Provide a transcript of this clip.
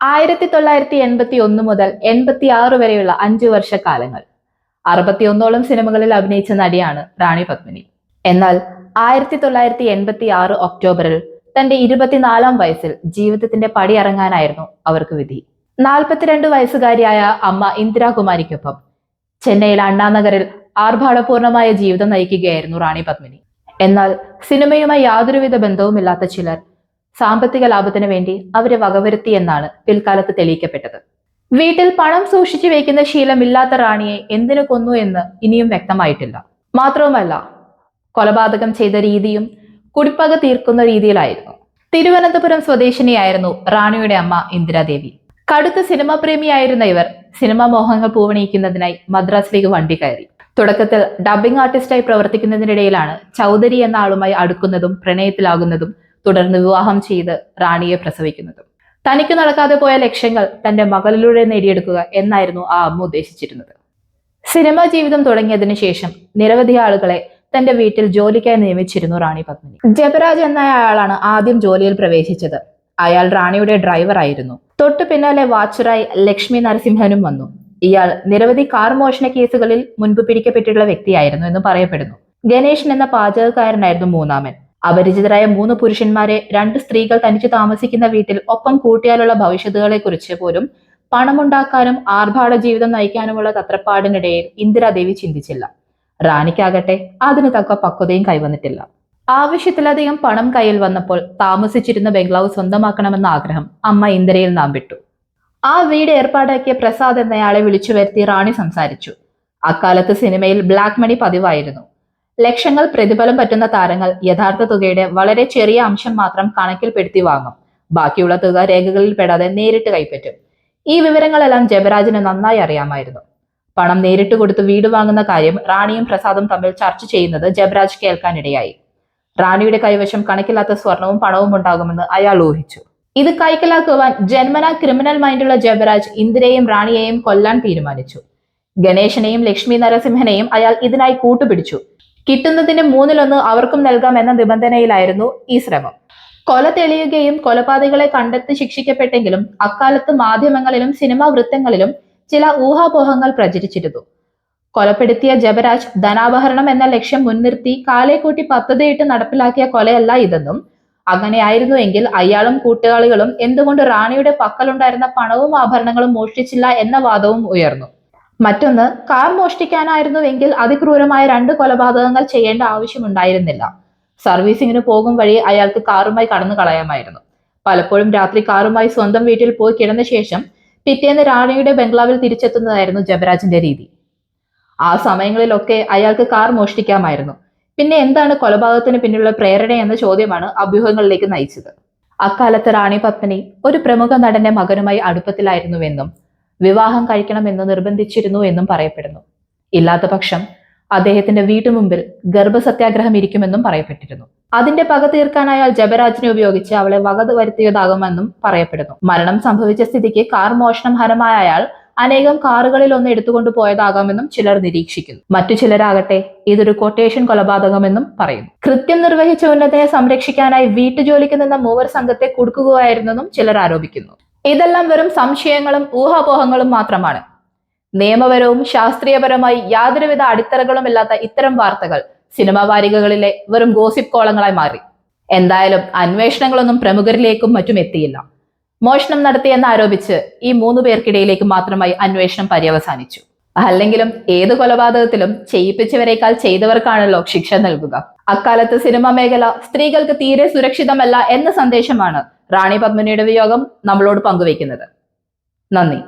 1981 മുതൽ 86 വരെയുള്ള 5 വർഷക്കാലങ്ങൾ 61ഓളം സിനിമകളിൽ അഭിനയിച്ച നടിയാണ് റാണി പത്മിനി. എന്നാൽ 1986 ഒക്ടോബറിൽ തന്റെ 24-ാം വയസ്സിൽ ജീവിതത്തിന്റെ പടിയിറങ്ങാനായിരുന്നു അവർക്ക് വിധി. 42 വയസ്സുകാരിയായ അമ്മ ഇന്ദിരാകുമാരിക്കൊപ്പം ചെന്നൈയിൽ അണ്ണാനഗറിൽ ആർഭാടപൂർണമായ ജീവിതം നയിക്കുകയായിരുന്നു റാണി പത്മിനി. എന്നാൽ സിനിമയുമായി യാതൊരുവിധ ബന്ധവുമില്ലാത്ത ചിലർ സാമ്പത്തിക ലാഭത്തിന് വേണ്ടി അവരെ വകവരുത്തി എന്നാണ് പിൽക്കാലത്ത് തെളിയിക്കപ്പെട്ടത്. വീട്ടിൽ പണം സൂക്ഷിച്ചു വയ്ക്കുന്ന ശീലമില്ലാത്ത റാണിയെ എന്തിനു കൊന്നു എന്ന് ഇനിയും വ്യക്തമായിട്ടില്ല. മാത്രവുമല്ല, കൊലപാതകം ചെയ്ത രീതിയും കുടിപ്പക തീർക്കുന്ന രീതിയിലായിരുന്നു. തിരുവനന്തപുരം സ്വദേശിനിയായിരുന്നു റാണിയുടെ അമ്മ ഇന്ദിരാദേവി. കടുത്ത സിനിമാ പ്രേമിയായിരുന്ന ഇവർ സിനിമാ മോഹങ്ങൾ പൂവണിയിക്കുന്നതിനായി മദ്രാസിലേക്ക് വണ്ടി കയറി. തുടക്കത്തിൽ ഡബ്ബിംഗ് ആർട്ടിസ്റ്റായി പ്രവർത്തിക്കുന്നതിനിടയിലാണ് ചൗധരി എന്ന ആളുമായി അടുക്കുന്നതും പ്രണയത്തിലാകുന്നതും തുടർന്ന് വിവാഹം ചെയ്ത് റാണിയെ പ്രസവിക്കുന്നതും. തനിക്ക് നടക്കാതെ പോയ ലക്ഷ്യങ്ങൾ തന്റെ മകളിലൂടെ നേടിയെടുക്കുക എന്നായിരുന്നു ആ അമ്മ ഉദ്ദേശിച്ചിരുന്നത്. സിനിമാ ജീവിതം തുടങ്ങിയതിനു ശേഷം നിരവധി ആളുകളെ തന്റെ വീട്ടിൽ ജോലിക്കായി നിയമിച്ചിരുന്നു റാണി പത്മിനി. ജബരാജ് എന്ന അയാളാണ് ആദ്യം ജോലിയിൽ പ്രവേശിച്ചത്. അയാൾ റാണിയുടെ ഡ്രൈവർ ആയിരുന്നു. തൊട്ടു പിന്നാലെ വാച്ചുറായി ലക്ഷ്മി നരസിംഹനും വന്നു. ഇയാൾ നിരവധി കാർ മോഷണ കേസുകളിൽ മുൻപ് പിടിക്കപ്പെട്ടിട്ടുള്ള വ്യക്തിയായിരുന്നു എന്ന് പറയപ്പെടുന്നു. ഗണേശൻ എന്ന പാചകക്കാരനായിരുന്നു മൂന്നാമൻ. അപരിചിതരായ 3 പുരുഷന്മാരെ 2 സ്ത്രീകൾ തനിച്ച് താമസിക്കുന്ന വീട്ടിൽ ഒപ്പം കൂട്ടിയാലുള്ള ഭവിഷ്യത്തുകളെ കുറിച്ച് പോലും പണമുണ്ടാക്കാനും ആർഭാട ജീവിതം നയിക്കാനുമുള്ള തത്രപ്പാടിനിടയിൽ ഇന്ദിരാദേവി ചിന്തിച്ചില്ല. റാണിക്കാകട്ടെ അതിന് തക്ക പക്വതയും കൈവന്നിട്ടില്ല. ആവശ്യത്തിലധികം പണം കയ്യിൽ വന്നപ്പോൾ താമസിച്ചിരുന്ന ബംഗ്ലാവ് സ്വന്തമാക്കണമെന്ന ആഗ്രഹം അമ്മ ഇന്ദിരയിൽ നാം വിട്ടു. ആ വീട് ഏർപ്പാടാക്കിയ പ്രസാദ് എന്നയാളെ വിളിച്ചു വരുത്തി റാണി സംസാരിച്ചു. അക്കാലത്ത് സിനിമയിൽ ബ്ലാക്ക് മണി പതിവായിരുന്നു. ലക്ഷങ്ങൾ പ്രതിഫലം പറ്റുന്ന താരങ്ങൾ യഥാർത്ഥ തുകയുടെ വളരെ ചെറിയ അംശം മാത്രം കണക്കിൽപ്പെടുത്തി വാങ്ങും. ബാക്കിയുള്ള തുക രേഖകളിൽ പെടാതെ നേരിട്ട് കൈപ്പറ്റും. ഈ വിവരങ്ങളെല്ലാം ജബരാജിന് നന്നായി അറിയാമായിരുന്നു. പണം നേരിട്ട് കൊടുത്ത് വീട് വാങ്ങുന്ന കാര്യം റാണിയും പ്രസാദും തമ്മിൽ ചർച്ച ചെയ്യുന്നത് ജബരാജ് കേൾക്കാനിടയായി. റാണിയുടെ കൈവശം കണക്കില്ലാത്ത സ്വർണവും പണവും ഉണ്ടാകുമെന്ന് അയാൾ ഊഹിച്ചു. ഇത് കൈക്കലാക്കുവാൻ ജന്മനാ ക്രിമിനൽ മൈൻഡുള്ള ജബരാജ് ഇന്ദിരയെയും റാണിയെയും കൊല്ലാൻ തീരുമാനിച്ചു. ഗണേശനെയും ലക്ഷ്മി നരസിംഹനെയും അയാൾ ഇതിനായി കൂട്ടുപിടിച്ചു. കിട്ടുന്നതിന്റെ 1/3 അവർക്കും നൽകാം എന്ന നിബന്ധനയിലായിരുന്നു ഈ ശ്രമം. കൊല തെളിയുകയും കൊലപാതകളെ കണ്ടെത്തി ശിക്ഷിക്കപ്പെട്ടെങ്കിലും അക്കാലത്ത് മാധ്യമങ്ങളിലും സിനിമാ വൃത്തങ്ങളിലും ചില ഊഹാപോഹങ്ങൾ പ്രചരിച്ചിരുന്നു. കൊലപ്പെടുത്തിയ ജബരാജ് ധനാപഹരണം എന്ന ലക്ഷ്യം മുൻനിർത്തി കാലേക്കൂട്ടി പദ്ധതിയിട്ട് നടപ്പിലാക്കിയ കൊലയല്ല ഇതെന്നും, അങ്ങനെയായിരുന്നുവെങ്കിൽ അയാളും കൂട്ടാളികളും എന്തുകൊണ്ട് റാണിയുടെ പക്കലുണ്ടായിരുന്ന പണവും ആഭരണങ്ങളും മോഷ്ടിച്ചില്ല എന്ന വാദവും ഉയർന്നു. മറ്റൊന്ന്, കാർ മോഷ്ടിക്കാനായിരുന്നുവെങ്കിൽ അതിക്രൂരമായ 2 കൊലപാതകങ്ങൾ ചെയ്യേണ്ട ആവശ്യമുണ്ടായിരുന്നില്ല. സർവീസിങ്ങിന് പോകും വഴി അയാൾക്ക് കാറുമായി കടന്നു കളയാമായിരുന്നു. പലപ്പോഴും രാത്രി കാറുമായി സ്വന്തം വീട്ടിൽ പോയി കിടന്ന ശേഷം പിറ്റേന്ന് റാണിയുടെ ബംഗ്ലാവിൽ തിരിച്ചെത്തുന്നതായിരുന്നു ജബരാജിന്റെ രീതി. ആ സമയങ്ങളിലൊക്കെ അയാൾക്ക് കാർ മോഷ്ടിക്കാമായിരുന്നു. പിന്നെ എന്താണ് കൊലപാതകത്തിന് പിന്നിലുള്ള പ്രേരണ എന്ന ചോദ്യമാണ് അഭ്യൂഹങ്ങളിലേക്ക് നയിച്ചത്. അക്കാലത്ത് റാണി പത്മിനി ഒരു പ്രമുഖ നടന്റെ മകനുമായി അടുപ്പത്തിലായിരുന്നുവെന്നും വിവാഹം കഴിക്കണമെന്ന് നിർബന്ധിച്ചിരുന്നു എന്നും പറയപ്പെടുന്നു. ഇല്ലാത്ത പക്ഷം അദ്ദേഹത്തിന്റെ വീട്ടുമുമ്പിൽ ഗർഭസത്യാഗ്രഹം ഇരിക്കുമെന്നും പറയപ്പെട്ടിരുന്നു. അതിന്റെ പക തീർക്കാൻ അയാൾ ജബരാജിനെ ഉപയോഗിച്ച് അവളെ വക വരുത്തിയതാകുമെന്നും പറയപ്പെടുന്നു. മരണം സംഭവിച്ച സ്ഥിതിക്ക് കാർ മോഷണം ഹരമായ അയാൾ അനേകം കാറുകളിൽ ഒന്ന് എടുത്തുകൊണ്ടു പോയതാകാമെന്നും ചിലർ നിരീക്ഷിക്കുന്നു. മറ്റു ചിലരാകട്ടെ ഇതൊരു കൊട്ടേഷൻ കൊലപാതകമെന്നും പറയുന്നു. കൃത്യം നിർവഹിച്ച ഉന്നതനെ സംരക്ഷിക്കാനായി വീട്ടുജോലിക്ക് നിന്ന 3 സംഘത്തെ കുടുക്കുകയായിരുന്നെന്നും ചിലർ ആരോപിക്കുന്നു. ഇതെല്ലാം വെറും സംശയങ്ങളും ഊഹാപോഹങ്ങളും മാത്രമാണ്. നിയമപരവും ശാസ്ത്രീയപരമായി യാതൊരുവിധ അടിത്തറകളുമില്ലാത്ത ഇത്തരം വാർത്തകൾ സിനിമാ വാരികകളിലെ വെറും ഗോസിപ്പ് കോളങ്ങളായി മാറി. എന്തായാലും അന്വേഷണങ്ങളൊന്നും പ്രമുഖരിലേക്കും മറ്റും എത്തിയില്ല. മോഷണം നടത്തിയെന്ന് ആരോപിച്ച് ഈ 3 പേർക്കിടയിലേക്ക് മാത്രമായി അന്വേഷണം പര്യവസാനിച്ചു. അല്ലെങ്കിലും ഏത് കൊലപാതകത്തിലും ചെയ്യിപ്പിച്ചവരെക്കാൾ ചെയ്തവർക്കാണല്ലോ ശിക്ഷ നൽകുക. അക്കാലത്ത് സിനിമാ മേഖല സ്ത്രീകൾക്ക് തീരെ സുരക്ഷിതമല്ല എന്ന സന്ദേശമാണ് റാണി പത്മിനിയുടെ വിയോഗം നമ്മളോട് പങ്കുവയ്ക്കുന്നത്. നന്ദി.